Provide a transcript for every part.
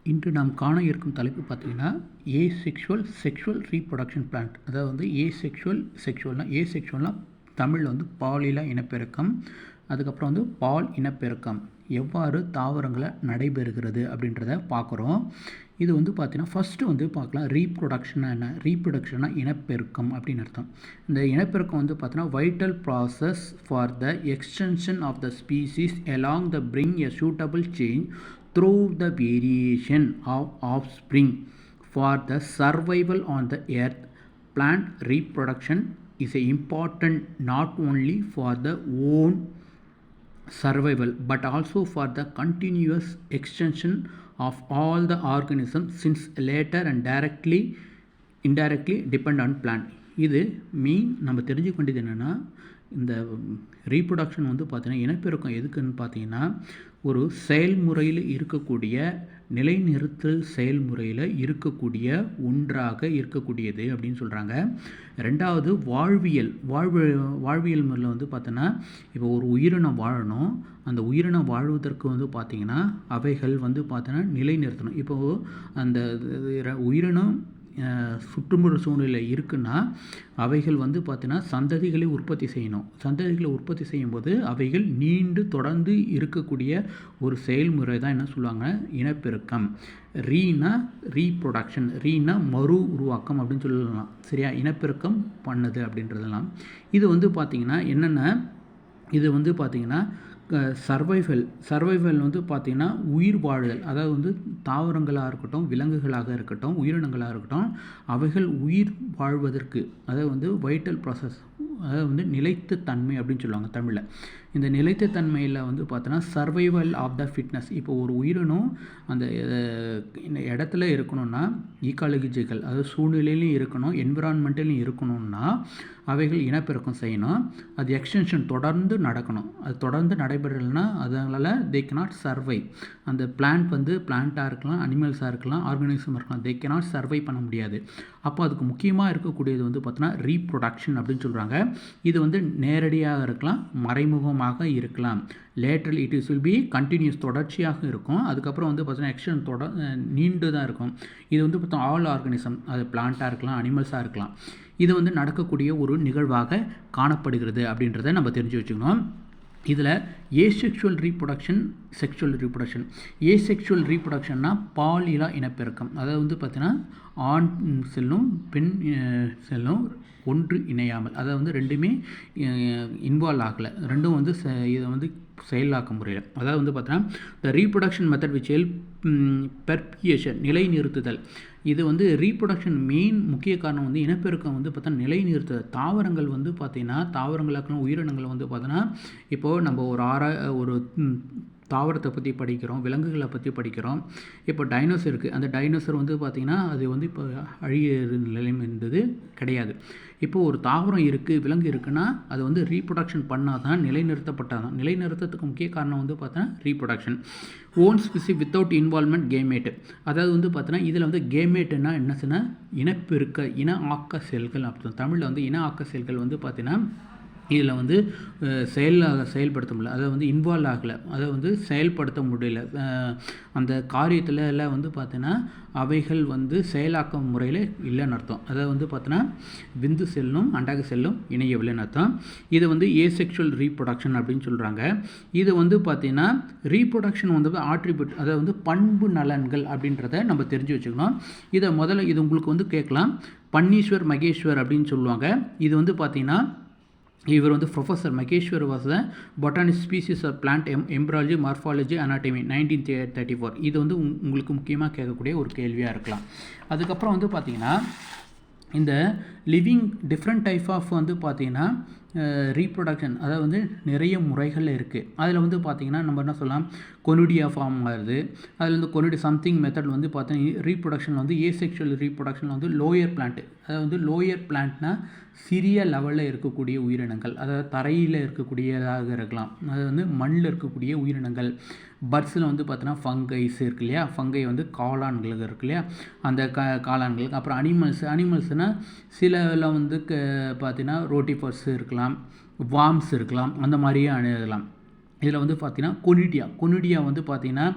இன்று நாம் காண இருக்கும் தலைப்பு பார்த்தீங்கன்னா செக்ஷுவல் ரீப்ரொடக்ஷன் பிளான்ட். அதாவது ஏசெக்ஷுவல்னால் தமிழில் பாலியல இனப்பெருக்கம். அதுக்கப்புறம் பால் இனப்பெருக்கம் எவ்வாறு தாவரங்களை நடைபெறுகிறது அப்படின்றத பார்க்குறோம். இது பார்த்தீங்கன்னா ஃபஸ்ட்டு பார்க்கலாம் ரீப்ரொடக்ஷனாக என்ன. ரீப்ரொடக்ஷனாக இனப்பெருக்கம் அப்படின்னு அர்த்தம். இந்த இனப்பெருக்கம் பார்த்தீங்கன்னா vital process for the extension of the species along the bring a suitable change through the variation of offspring for the survival on the earth. Plant reproduction is important not only for the own survival but also for the continuous extension of all the organisms since later and indirectly depend on plant. இது நம்ம தெரிஞ்சுக்க வேண்டியது என்னென்னா, இந்த reproduction பார்த்தீங்கன்னா இனப்பெருக்கம் எதுக்குன்னு பார்த்தீங்கன்னா ஒரு செயல்முறையில் இருக்கக்கூடிய நிலைநிறுத்தல் செயல்முறையில் இருக்கக்கூடிய ஒன்றாக இருக்கக்கூடியது அப்படின்னு சொல்கிறாங்க. ரெண்டாவது வாழ்வியல் முறையில் பார்த்தோன்னா இப்போ ஒரு உயிரினம் வாழணும். அந்த உயிரினம் வாழ்வதற்கு பார்த்தீங்கன்னா அவைகள் பார்த்தோன்னா நிலைநிறுத்தணும். இப்போது அந்த உயிரினம் சுற்றுப்புற சூழ்நிலை இருக்குன்னா அவைகள் பார்த்தீங்கன்னா சந்ததிகளை உற்பத்தி செய்யணும். சந்ததிகளை உற்பத்தி செய்யும்போது அவைகள் நீண்டு தொடர்ந்து இருக்கக்கூடிய ஒரு செயல்முறை தான் என்ன சொல்லுவாங்க, இனப்பெருக்கம். ரீப்ரொடக்ஷன், மறு உருவாக்கம் அப்படின்னு சொல்லலாம். சரியா, இனப்பெருக்கம் பண்ணுது அப்படின்றதெல்லாம். இது பார்த்திங்கன்னா என்னென்ன, இது பார்த்திங்கன்னா சர்வைவல் பார்த்திங்கன்னா உயிர் வாழ்தல். அதாவது தாவரங்களாக இருக்கட்டும், விலங்குகளாக இருக்கட்டும், உயிரினங்களாக இருக்கட்டும், அவைகள் உயிர் வாழ்வதற்கு அதாவது வைட்டல் ப்ராசஸ், அதாவது நிலைத்த தன்மை அப்படின்னு சொல்லுவாங்க தமிழில். இந்த நிலைத்த தன்மையில் பார்த்தோன்னா சர்வைவல் ஆஃப் த ஃபிட்னஸ். இப்போ ஒரு உயிரினம் அந்த இடத்துல இருக்கணும்னா ஈக்காலஜிக்கல், அதாவது சூழ்நிலையிலையும் இருக்கணும், என்விரான்மெண்ட்லையும் இருக்கணும்னா அவைகள் இனப்பெருக்கம் செய்யணும். அது எக்ஸ்டென்ஷன் தொடர்ந்து நடக்கணும். அது தொடர்ந்து நடைபெறலைன்னா அதனால் தே கனாட் சர்வை. அந்த பிளான்ட் பிளான்ட்டாக இருக்கலாம், அனிமல்ஸாக இருக்கலாம், ஆர்கானிசம் இருக்கலாம், தே கனாட் சர்வை பண்ண முடியாது. அப்போ அதுக்கு முக்கியமாக இருக்கக்கூடியது பார்த்தோன்னா ரீப்ரொடக்ஷன் அப்படின்னு சொல்கிறாங்க. இது நேரடியாக இருக்கலாம், மறைமுகமாக இருக்கலாம். Lateral it will be continuous, தொடர்ச்சியாக இருக்கும். அதுக்கப்புறம் பார்த்தீங்கன்னா எக்ஸ்டென்ஷன் நீண்டு தான் இருக்கும். இது பார்த்தோம் ஆல் ஆர்கானிசம், அது பிளான்ட்டாக இருக்கலாம், அனிமல்ஸாக இருக்கலாம். இது நடக்கக்கூடிய ஒரு நிகழ்வாக காணப்படுகிறது அப்படின்றத நம்ம தெரிஞ்சு வச்சுக்கணும். இதில் asexual reproduction, sexual reproduction. Asexual ரீப்ரொடக்ஷன்னா பாலியல இனப்பெருக்கம். அதாவது பார்த்தீங்கன்னா ஆண் செல்லும் பெண் செல்லும் ஒன்று இணையாமல், அதாவது ரெண்டுமே இன்வால்வ் ஆகலை, ரெண்டும் இதை செயலாக்க முறையில். அதாவது பார்த்தீங்கன்னா the reproduction method which help perpetuation, நிலைநிறுத்துதல். இது ரீப்ரொடக்ஷன் மெயின் முக்கிய காரணம் இனப்பெருக்கம் பார்த்தா நிலைநிறுத்துதல். தாவரங்கள் பார்த்தீங்கன்னா தாவரங்களாக்கலாம் உயிரினங்கள் பார்த்தோன்னா இப்போது நம்ம ஒரு தாவரத்தை பற்றி படிக்கிறோம், விலங்குகளை பற்றி படிக்கிறோம். இப்போ டைனோசர் இருக்குது. அந்த டைனோசர் பார்த்திங்கன்னா அது இப்போ அழிய நிலையம் இருந்தது கிடையாது. இப்போது ஒரு தாவரம் இருக்குது, விலங்கு இருக்குன்னா அது ரீப்ரொடக்ஷன் பண்ணால் தான் நிலைநிறுத்தப்பட்டால் தான். நிலைநிறுத்தத்துக்கு முக்கிய காரணம் பார்த்தோன்னா reproduction. Own specific without involvement gamete. அதாவது பார்த்தோன்னா இதில் கேமேட்டுன்னா என்ன சொன்னால் இன ஆக்க செல்கள் அப்படி. தமிழில் இன ஆக்க செல்கள் பார்த்தீங்கன்னா இதில் செயல்படுத்த முடியல, அதை இன்வால்வ் ஆகலை, அதை செயல்படுத்த முடியல. அந்த காரியத்தில் எல்லாம் பார்த்தீங்கன்னா அவைகள் செயலாக்க முறையில் இல்லைன்னு அர்த்தம். அதை பார்த்தோன்னா விந்து செல்லும் அண்டக செல்லும் இணையவில்லைன்னு அர்த்தம். இது ஏசெக்ஷுவல் ரீப்ரொடக்ஷன் அப்படின்னு சொல்கிறாங்க. இது பார்த்தீங்கன்னா ரீப்ரொடக்ஷன் ஆட்ரிபியூட், அதாவது பண்பு நலன்கள் அப்படின்றத நம்ம தெரிஞ்சு வச்சுக்கணும். இதை முதல்ல இது உங்களுக்கு கேட்கலாம். பன்னீஸ்வர் மகேஸ்வர் அப்படின்னு சொல்லுவாங்க. இது பார்த்தீங்கன்னா இவர் professor Maheshwar was the botanic species of plant embryology, morphology, anatomy 1934. இது உங்களுக்கு முக்கியமாக கேட்கக்கூடிய ஒரு கேள்வியாக இருக்கலாம். அதுக்கப்புறம் பார்த்தீங்கன்னா இந்த லிவிங் டிஃப்ரெண்ட் டைப் ஆஃப் பார்த்தீங்கன்னா ரீப்ரொடக்ஷன், அதாவது நிறைய முறைகள் இருக்குது. அதில் பார்த்தீங்கன்னா நம்ம என்ன சொல்லலாம், கொனுடியா ஃபார்ம் ஆகுது. அதில் கொனுடி சம்திங் மெத்தட் பார்த்தீங்கன்னா reproduction asexual reproduction lower plant. அதாவது லோயர் பிளான்ட்னா சிறிய லெவலில் இருக்கக்கூடிய உயிரினங்கள், அதாவது தரையில் இருக்கக்கூடியதாக இருக்கலாம், அது மண்ணில் இருக்கக்கூடிய உயிரினங்கள். பர்ட்ஸில் பார்த்தோன்னா ஃபங்கைஸ் இருக்கு இல்லையா, ஃபங்கை காளான்கள் இருக்கு இல்லையா, அந்த காளான்கள். அப்புறம் அனிமல்ஸ்னால் சில பார்த்தீங்கன்னா ரோட்டிஃபர்ஸ் இருக்கலாம், வார்ம்ஸ் இருக்கலாம், அந்த மாதிரியே அணுகலாம். இதில் வந்து பார்த்தீங்கன்னா கொனிடியா வந்து பார்த்தீங்கன்னா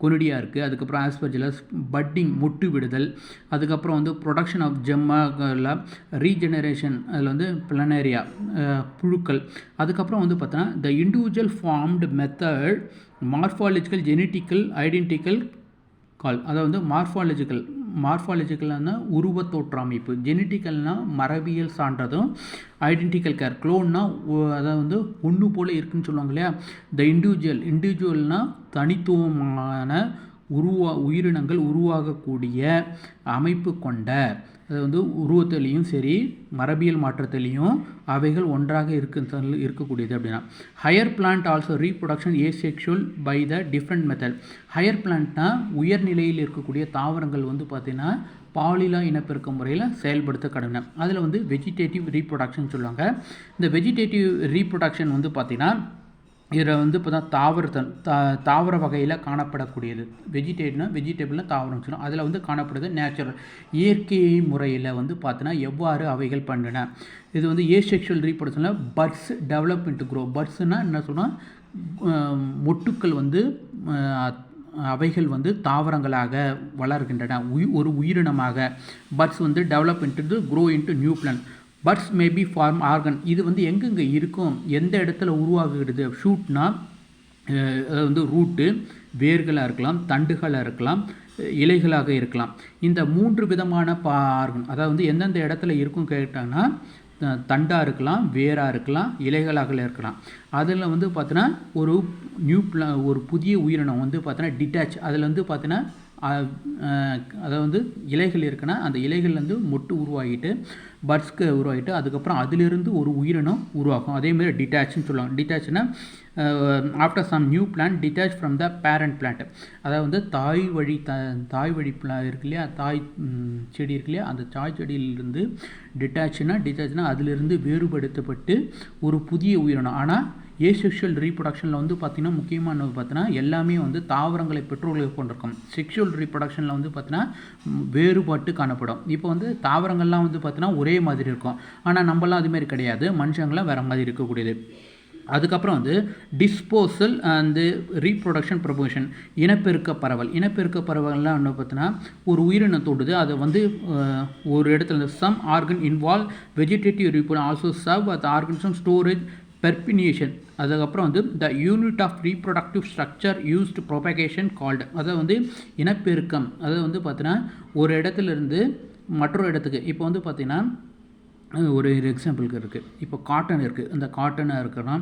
கொனிடியா இருக்குது. அதுக்கப்புறம் ஆஸ்பெர்ஜிலஸ் பட்டிங் மொட்டு விடுதல், அதுக்கப்புறம் வந்து ப்ரொடக்ஷன் ஆஃப் ஜெம்மாவில் ரீஜெனரேஷன், அதில் வந்து பிளனேரியா புழுக்கள். அதுக்கப்புறம் வந்து பார்த்தீங்கன்னா the individual formed method morphological genetical identical call, அதாவது மார்ஃபாலஜிக்கல்னா உருவத்தோற்ற அமைப்பு, ஜெனட்டிக்கல்னால் மரபியல் சான்றதும், ஐடென்டிக்கல் கேர் க்ளோன்னா அதாவது வந்து ஒன்று போல் இருக்குதுன்னு சொல்லுவாங்க இல்லையா. த இண்டிவிஜுவல்னால் தனித்துவமான உயிரினங்கள் உருவாகக்கூடிய அமைப்பு கொண்ட, அது வந்து உருவத்திலையும் சரி மரபியல் மாற்றத்திலையும் அவைகள் ஒன்றாக இருக்கக்கூடியது அப்படின்னா. Higher plant also reproduction asexual by the different method. Higher பிளான்ட்னா உயர்நிலையில் இருக்கக்கூடிய தாவரங்கள் வந்து பார்த்திங்கன்னா பாலிலா இனப்பெருக்க முறையில் செயல்படுத்த கடமை. அதில் வந்து வெஜிடேட்டிவ் ரீப்ரொடக்ஷன் சொல்லுவாங்க. இந்த வெஜிடேட்டிவ் ரீப்ரொடக்ஷன் வந்து பார்த்திங்கன்னா இதில் வந்து இப்போ தான் தாவர வகையில் காணப்படக்கூடியது. வெஜிடபிள்னா தாவரம் சொல்லணும். அதில் வந்து காணப்படுது நேச்சுரல் இயற்கை முறையில் வந்து பார்த்தோன்னா எவ்வாறு அவைகள் பண்ணின. இது வந்து ஏசெக்ஷுவல் ரீப்ரொடக்ஷனில் பட்ஸ் டெவலப் இன்டு க்ரோ. பட்ஸ்னால் என்ன சொன்னால் மொட்டுக்கள் வந்து அவைகள் வந்து தாவரங்களாக வளர்கின்றன, ஒரு உயிரினமாக. பட்ஸ் வந்து develop into grow into new plant. Buds maybe form organ. இது வந்து எங்கெங்கே இருக்கும், எந்த இடத்துல உருவாகுகிறது. ஷூட்னா அது வந்து ரூட்டு, வேர்களாக இருக்கலாம், தண்டுகளாக இருக்கலாம், இலைகளாக இருக்கலாம். இந்த 3 விதமான ஆர்கன் அதாவது வந்து எந்தெந்த இடத்துல இருக்கும் கேட்டாங்கன்னா தண்டாக இருக்கலாம், வேராக இருக்கலாம், இலைகளாக இருக்கலாம். அதில் வந்து பார்த்தோன்னா ஒரு புதிய உயிரினம் வந்து பார்த்தோன்னா டிட்டாச். அதில் வந்து பார்த்தோன்னா அதை வந்து இலைகள் இருக்குன்னா அந்த இலைகள்லேருந்து மொட்டு உருவாகிட்டு பட்ஸ்க்கு உருவாகிட்டு அதுக்கப்புறம் அதிலிருந்து ஒரு உயிரினம் உருவாகும். அதேமாதிரி டிட்டாச்னு சொல்லுவாங்க. டிட்டாச்னா after some new plant detach from the parent plant. அதாவது வந்து தாய் வழி இருக்கு இல்லையா, தாய் செடி இருக்கு இல்லையா, அந்த தாய் செடியிலிருந்து டிட்டாச்னா அதிலிருந்து வேறுபடுத்தப்பட்டு ஒரு புதிய உயிரினம். ஆனால் ஏசெக்ஷுவல் ரீப்ரொடக்ஷனில் வந்து பார்த்திங்கன்னா முக்கியமானது பார்த்தீங்கன்னா எல்லாமே வந்து தாவரங்களை பெற்றோர்களை கொண்டிருக்கும். செக்ஷுவல் ரீப்ரொடக்ஷனில் வந்து பார்த்தீங்கன்னா வேறுபாட்டு காணப்படும். இப்போ வந்து தாவரங்கள்லாம் வந்து பார்த்தீங்கன்னா ஒரே மாதிரி இருக்கும், ஆனால் நம்மளாம் அதுமாரி கிடையாது, மனுஷங்களாம் வேறு மாதிரி இருக்கக்கூடியது. அதுக்கப்புறம் வந்து டிஸ்போசல் அண்டு ரீப்ரொடக்ஷன் ப்ரொபோஷன், இனப்பெருக்க பரவல்னால் என்ன பார்த்தீங்கன்னா ஒரு உயிரினம் தோடுது, அதை வந்து ஒரு இடத்துல some organ involve vegetative reproduction also serve at organism storage perpetuation. அதுக்கப்புறம் வந்து the unit of reproductive structure used propagation called. அதை வந்து இனப்பெருக்கம், அதை வந்து பார்த்தீங்கன்னா ஒரு இடத்துலேருந்து மற்றொரு இடத்துக்கு. இப்போ வந்து பார்த்திங்கன்னா ஒரு எக்ஸாம்பிளுக்கு இருக்குது. இப்போ காட்டன் இருக்குது. அந்த காட்டனாக இருக்குன்னா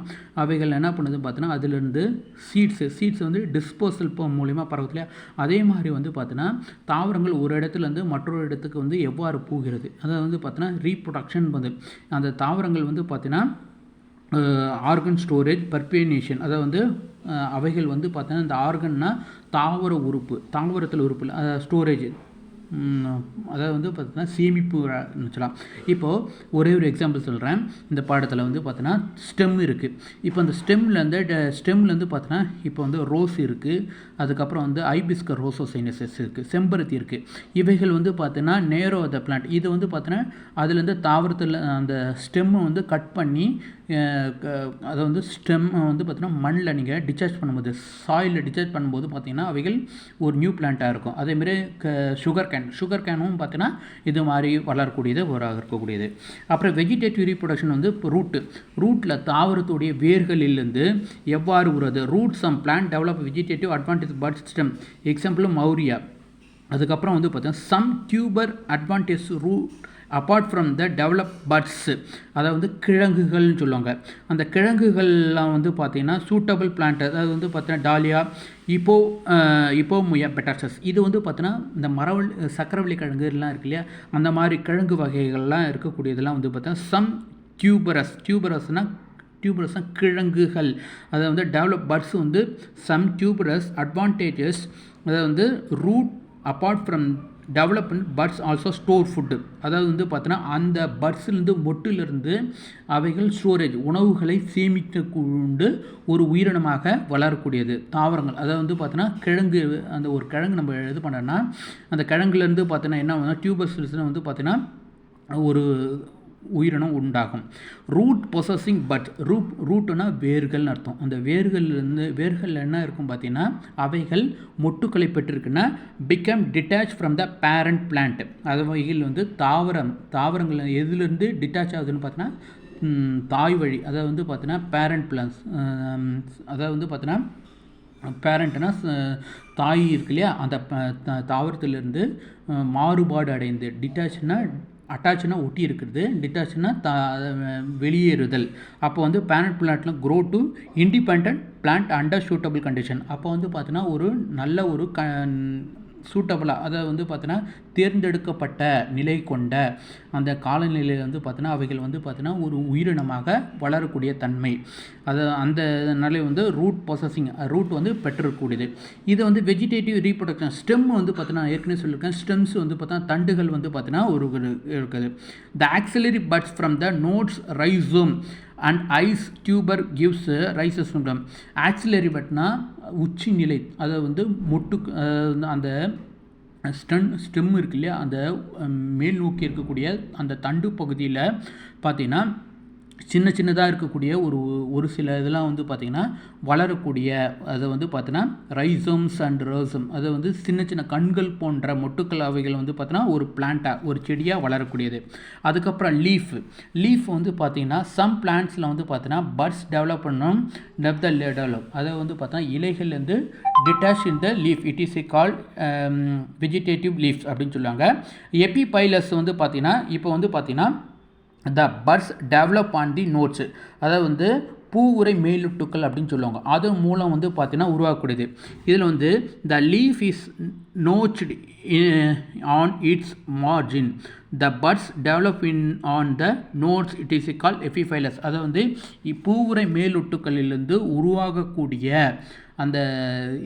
அவைகள் என்ன பண்ணுது பார்த்தீங்கன்னா அதிலிருந்து சீட்ஸ் வந்து டிஸ்போசல் மூலிமா பரவுது இல்லையா. அதே மாதிரி வந்து பார்த்தீங்கன்னா தாவரங்கள் ஒரு இடத்துலேருந்து மற்றொரு இடத்துக்கு வந்து எவ்வாறு போகிறது, அதை வந்து பார்த்தீங்கன்னா ரீப்ரொடக்ஷன் வந்து அந்த தாவரங்கள் வந்து பார்த்தீங்கன்னா ஆர்கன் ஸ்டோரேஜ் பர்பினேஷன். அதை வந்து அவைகள் வந்து பார்த்தீங்கன்னா இந்த ஆர்கன்னா தாவரத்தில் உறுப்பு ஸ்டோரேஜ், அதாவது வந்து பார்த்தீங்கன்னா சேமிப்பு சொல்லலாம். இப்போது ஒரே ஒரு எக்ஸாம்பிள் சொல்கிறேன். இந்த பாடத்தில் வந்து பார்த்தீங்கன்னா ஸ்டெம் இருக்குது. இப்போ அந்த ஸ்டெம்லேருந்து பார்த்தீங்கன்னா இப்போ வந்து ரோஸ் இருக்குது, அதுக்கப்புறம் வந்து ஐபிஸ்கஸ் ரோசோசைனசஸ் இருக்குது, செம்பருத்தி இருக்குது. இவைகள் வந்து பார்த்தீங்கன்னா நேரோ த பிளான்ட். இது வந்து பார்த்தீங்கன்னா அதுலேருந்து தாவரத்தில் அந்த ஸ்டெம்மை வந்து கட் பண்ணி அதை வந்து ஸ்டெம்மை வந்து பார்த்தீங்கன்னா மண்ணில் நீங்கள் டிசார்ஜ் பண்ணும்போது, சாயிலில் டிசார்ஜ் பண்ணும்போது பார்த்தீங்கன்னா அவைகள் ஒரு நியூ பிளான்ட்டாக இருக்கும். அதேமாதிரி சுகர் கேனும் பார்த்தீங்கன்னா இது மாதிரி வளரக்கூடியது இருக்கக்கூடியது. அப்புறம் வெஜிடேட்டிவ் ரீப்ரொடக்ஷன் வந்து இப்போ ரூட்டில் தாவரத்துடைய வேர்களிலிருந்து எவ்வாறு உருவது. Root some plant develop vegetative advantage bud stem, example மௌரியா. அதுக்கப்புறம் வந்து பார்த்தீங்கன்னா some tuber advantage root apart from the develop buds, அதை வந்து கிழங்குகள்னு சொல்லுவாங்க. அந்த கிழங்குகள்லாம் வந்து பார்த்திங்கன்னா சூட்டபிள் பிளான்ட், அதாவது வந்து பார்த்தீங்கன்னா டாலியா, இப்போமுயா பெட்டாசஸ். இது வந்து பார்த்தீங்கன்னா இந்த சக்கரவள்ளி கிழங்குலாம் இருக்கு இல்லையா, அந்த மாதிரி கிழங்கு வகைகள்லாம் இருக்கக்கூடியதெல்லாம் வந்து பார்த்தீங்கன்னா சம் டியூபரஸ்னால் கிழங்குகள். அதை வந்து டெவலப் பட்ஸ் வந்து சம் டியூபரஸ் அட்வான்டேஜஸ், அதை வந்து root apart from development buds also store food. அதாவது வந்து பார்த்தீங்கன்னா அந்த பட்ஸ்லேருந்து மொட்டிலிருந்து அவைகள் ஸ்டோரேஜ் உணவுகளை சேமித்து கொண்டு ஒரு உயிரினமாக வளரக்கூடியது தாவரங்கள். அதை வந்து பார்த்தீங்கன்னா கிழங்கு, அந்த ஒரு கிழங்கு நம்ம இது பண்ணோன்னா அந்த கிழங்குலேருந்து பார்த்தீங்கன்னா என்ன டியூபர்ஸ்லாம் வந்து பார்த்தீங்கன்னா ஒரு உயிரினம் உண்டாகும். ரூட் பொசஸிங் பட் ரூட்டுனா வேர்கள்னு அர்த்தம். அந்த வேர்கள் என்ன இருக்கும் பார்த்தீங்கன்னா, அவைகள் மொட்டுக்களை பெற்றிருக்குன்னா become detach from the parent plant. அவைகள் வந்து தாவரங்கள் எதுலேருந்து டிட்டாச் ஆகுதுன்னு பார்த்தீங்கன்னா தாய் வழி, அதாவது வந்து பார்த்தீங்கன்னா பேரண்ட் பிளான்ஸ், அதாவது வந்து பார்த்தீங்கன்னா பேரண்ட்னா தாய் இருக்கு இல்லையா, அந்த தாவரத்திலிருந்து மாறுபாடு அடைந்து, டிட்டாச்னா அட்டாச்னா ஒட்டி இருக்கிறது, டிட்டாச்னா வெளியேறுதல். அப்போ வந்து பேரண்ட் பிளான்ட்ல grow to independent plant under suitable condition. அப்போ வந்து பார்த்தீங்கன்னா ஒரு நல்ல ஒரு சூட்டபிளாக, அதாவது வந்து பார்த்தீங்கன்னா தேர்ந்தெடுக்கப்பட்ட நிலை கொண்ட அந்த காலநிலையில் வந்து பார்த்தீங்கன்னா அவைகள் வந்து பார்த்தீங்கன்னா ஒரு உயிரினமாக வளரக்கூடிய தன்மை, அந்த நிலை வந்து ரூட் பொசஸிங், ரூட் வந்து பெற்றிருக்கக்கூடியது. இது வந்து வெஜிடேட்டிவ் ரீப்ரொடக்ஷன். ஸ்டெம் வந்து பார்த்தீங்கன்னா ஏற்கனவே சொல்லியிருக்கேன், ஸ்டெம்ஸ் வந்து பார்த்தீங்கன்னா தண்டுகள் வந்து பார்த்தீங்கன்னா ஒரு இருக்குது. The axillary buds from the nodes rhizome and eyes tuber gives ரைசோஸ்டம். ஆக்சிலரி பட்னா உச்சி நிலை, அதை வந்து அந்த ஸ்டெம் இருக்கு இல்லையா, அந்த மேல் நோக்கி இருக்கக்கூடிய அந்த தண்டு பகுதியில் பார்த்தீங்கன்னா சின்னதாக இருக்கக்கூடிய ஒரு சில இதெல்லாம் வந்து பார்த்திங்கன்னா வளரக்கூடிய, அதை வந்து பார்த்தீங்கன்னா ரைசோம்ஸ் அண்ட் ரோசம், அதை வந்து சின்ன கண்கள் போன்ற மொட்டுக்கள் அவைகள் வந்து பார்த்தீங்கன்னா ஒரு பிளான்ட்டாக, ஒரு செடியாக வளரக்கூடியது. அதுக்கப்புறம் லீஃப் வந்து பார்த்திங்கன்னா சம் பிளான்ட்ஸில் வந்து பார்த்தீங்கன்னா பட்ஸ் டெவலப் பண்ணணும், டெவலப், அதை வந்து பார்த்தீங்கன்னா இலைகள் வந்து detach in the leaf, it is called vegetative leafs அப்படின்னு சொல்லுவாங்க. எபிபைலஸ் வந்து பார்த்திங்கன்னா இப்போ வந்து பார்த்திங்கன்னா த buds develop on the notes, அதாவது வந்து பூவுரை மேலுட்டுக்கள் அப்படின்னு சொல்லுவாங்க, அது மூலம் வந்து பார்த்தீங்கன்னா உருவாக்கக்கூடியது. இதில் வந்து the leaf is notched on its margin, the buds develop on the nodes, it is call epiphyllous. அதை வந்து பூவுரை மேலுட்டுக்களிலிருந்து உருவாகக்கூடிய அந்த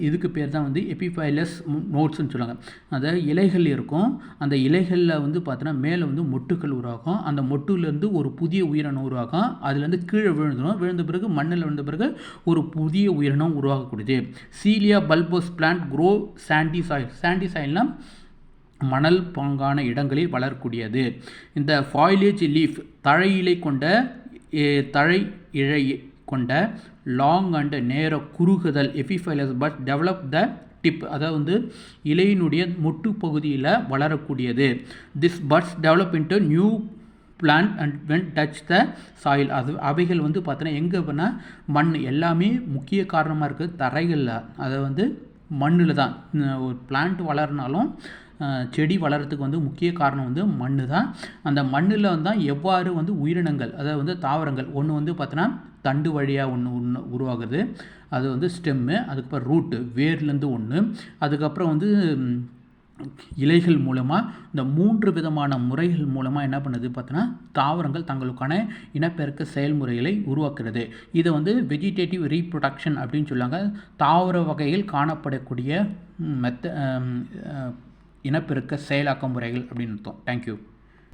இதுக்கு பேர் தான் வந்து எபிஃபைலஸ் நோட்ஸ்ன்னு சொல்லுவாங்க. அந்த இலைகள் இருக்கும், அந்த இலைகளில் வந்து பார்த்தோன்னா மேலே வந்து மொட்டுக்கள் உருவாகும், அந்த மொட்டுலேருந்து ஒரு புதிய உயிரினம் உருவாகும், அதுலேருந்து கீழே விழுந்த பிறகு மண்ணில் விழுந்த பிறகு ஒரு புதிய உயிரினம் உருவாகக்கூடியது. சீலியா bulbous plant grow sandy soil, sandy சாயில்னால் மணல் பாங்கான இடங்களில் வளரக்கூடியது. இந்த ஃபாயிலேஜ் லீஃப் தழை இழை கொண்ட லாங் அண்ட் நேர குறுகுதல் epiphyllous bud develop the tip, அதாவது வந்து இலையினுடைய மொட்டு பகுதியில் வளரக்கூடியது. This buds develop into new plant and when touch the soil, அவைகள் வந்து பார்த்தோன்னா எங்கே பண்ணால் மண், எல்லாமே முக்கிய காரணமாக இருக்குது தரைகளில், அதை வந்து மண்ணில் தான். ஒரு பிளான்ட் வளர்னாலும் செடி வளர்கிறதுக்கு வந்து முக்கிய காரணம் வந்து மண் தான். அந்த மண்ணில் தான் எவ்வாறு வந்து உயிரினங்கள், அதாவது வந்து தாவரங்கள், ஒன்று வந்து பார்த்தோன்னா தண்டு வழியாக ஒன்று உருவாகுது, அது வந்து ஸ்டெம்மு, அதுக்கப்புறம் ரூட்டு வேர்லேருந்து ஒன்று, அதுக்கப்புறம் வந்து இலைகள் மூலமாக, இந்த 3 விதமான முறைகள் மூலமாக என்ன பண்ணுது பார்த்தோன்னா தாவரங்கள் தங்களுக்கான இனப்பெருக்க செயல்முறைகளை உருவாக்குறது. இதை வந்து வெஜிடேட்டிவ் ரீப்ரொடக்ஷன் அப்படின்னு சொல்லுவாங்க. தாவர வகையில் காணப்படக்கூடிய இனப்பெருக்க செயலாக்க முறைகள் அப்படின்னு அர்த்தம். தேங்க்யூ.